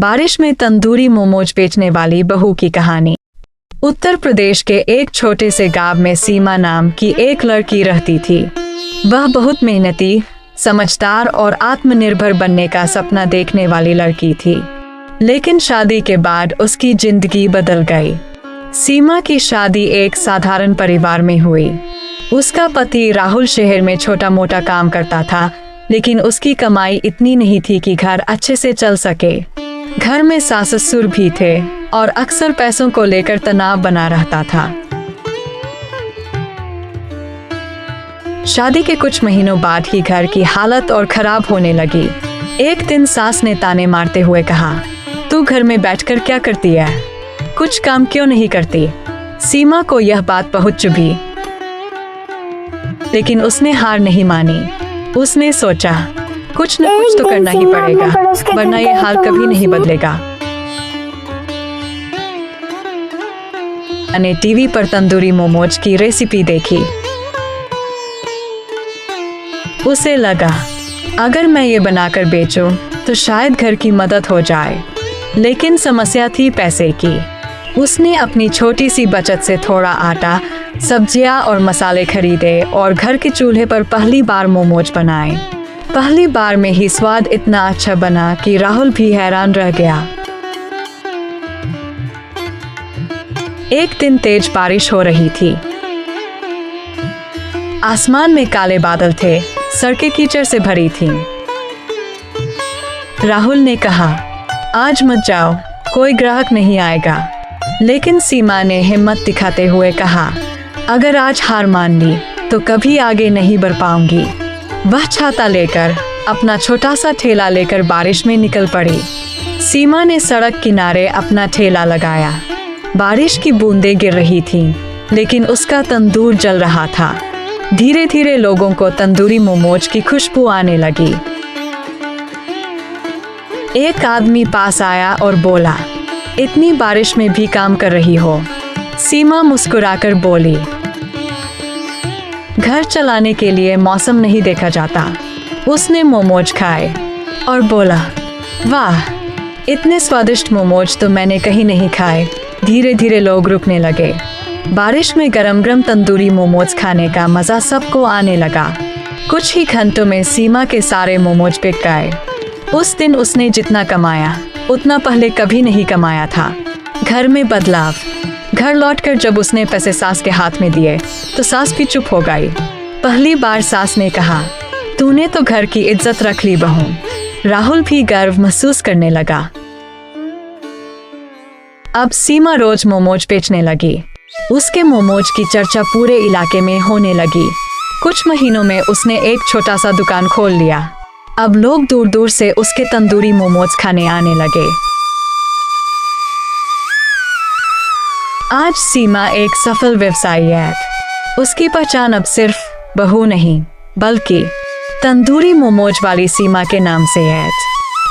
बारिश में तंदूरी मोमोज बेचने वाली बहू की कहानी। उत्तर प्रदेश के एक छोटे से गांव में सीमा नाम की एक लड़की रहती थी। वह बहुत मेहनती, समझदार और आत्मनिर्भर बनने का सपना देखने वाली लड़की थी। लेकिन शादी के बाद उसकी जिंदगी बदल गई। सीमा की शादी एक साधारण परिवार में हुई। उसका पति राहुल शहर में छोटा मोटा काम करता था, लेकिन उसकी कमाई इतनी नहीं थी कि घर अच्छे से चल सके। घर में सास ससुर भी थे और अक्सर पैसों को लेकर तनाव बना रहता था। शादी के कुछ महीनों बाद ही घर की हालत और खराब होने लगी। एक दिन सास ने ताने मारते हुए कहा, तू घर में बैठकर क्या करती है? कुछ काम क्यों नहीं करती? सीमा को यह बात बहुत चुभी, लेकिन उसने हार नहीं मानी। उसने सोचा, कुछ न कुछ तो करना ही पड़ेगा, वरना ये हाल कभी नहीं बदलेगा। मैंने टीवी पर तंदूरी मोमोज की रेसिपी देखी। उसे लगा, अगर मैं ये बनाकर बेचूं, तो शायद घर की मदद हो जाए। लेकिन समस्या थी पैसे की। उसने अपनी छोटी सी बचत से थोड़ा आटा, सब्जियां और मसाले खरीदे और घर के चूल्हे पर पहली बार मोमोज बनाए। पहली बार में ही स्वाद इतना अच्छा बना कि राहुल भी हैरान रह गया। एक दिन तेज बारिश हो रही थी। आसमान में काले बादल थे, सड़कें कीचड़ से भरी थीं। राहुल ने कहा, आज मत जाओ, कोई ग्राहक नहीं आएगा। लेकिन सीमा ने हिम्मत दिखाते हुए कहा, अगर आज हार मान ली तो कभी आगे नहीं बढ़ पाऊंगी। वह छाता लेकर, अपना छोटा सा ठेला लेकर बारिश में निकल पड़ी। सीमा ने सड़क किनारे अपना ठेला लगाया। बारिश की बूंदें गिर रही थीं, लेकिन उसका तंदूर जल रहा था। धीरे धीरे लोगों को तंदूरी मोमोज की खुशबू आने लगी। एक आदमी पास आया और बोला, इतनी बारिश में भी काम कर रही हो? सीमा मुस्कुराकर बोली, घर चलाने के लिए मौसम नहीं देखा जाता। उसने मोमोज खाए और बोला, वाह, इतने स्वादिष्ट मोमोज तो मैंने कहीं नहीं खाए। धीरे धीरे लोग रुकने लगे। बारिश में गरम गरम तंदूरी मोमोज खाने का मज़ा सबको आने लगा। कुछ ही घंटों में सीमा के सारे मोमोज बिक गए। उस दिन उसने जितना कमाया, उतना पहले कभी नहीं कमाया था। घर में बदलाव। घर लौटकर जब उसने पैसे सास के हाथ में दिए, तो सास भी चुप हो गई। पहली बार सास ने कहा, तूने तो घर की इज्जत रख ली बहू। राहुल भी गर्व महसूस करने लगा। अब सीमा रोज मोमोज बेचने लगी। उसके मोमोज की चर्चा पूरे इलाके में होने लगी। कुछ महीनों में उसने एक छोटा सा दुकान खोल लिया। अब लोग दूर दूर से उसके तंदूरी मोमोज खाने आने लगे। आज सीमा एक सफल व्यवसायी है। उसकी पहचान अब सिर्फ बहू नहीं, बल्कि तंदूरी मोमोज वाली सीमा के नाम से है।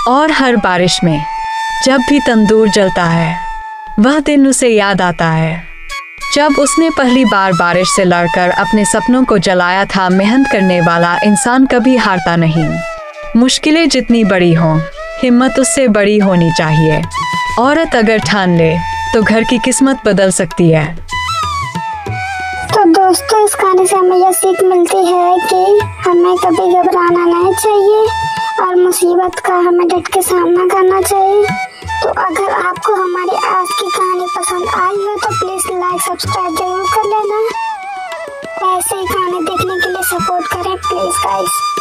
और हर बारिश में जब भी तंदूर जलता है, वह दिन उसे याद आता है, जब उसने पहली बार बारिश से लड़कर अपने सपनों को जलाया था। मेहनत करने वाला इंसान कभी हारता नहीं। मुश्किलें जितनी बड़ी हों, हिम्मत उससे बड़ी होनी चाहिए। औरत अगर ठान ले तो घर की किस्मत बदल सकती है। तो दोस्तों, इस कहानी से हमें यह सीख मिलती है कि हमें कभी घबराना नहीं चाहिए और मुसीबत का हमें डट के सामना करना चाहिए। तो अगर आपको हमारी आज की कहानी पसंद आई हो तो प्लीज़ लाइक सब्सक्राइब जरूर कर लेना। ऐसे ही कहानी देखने के लिए सपोर्ट करें प्लीज़ गाइस।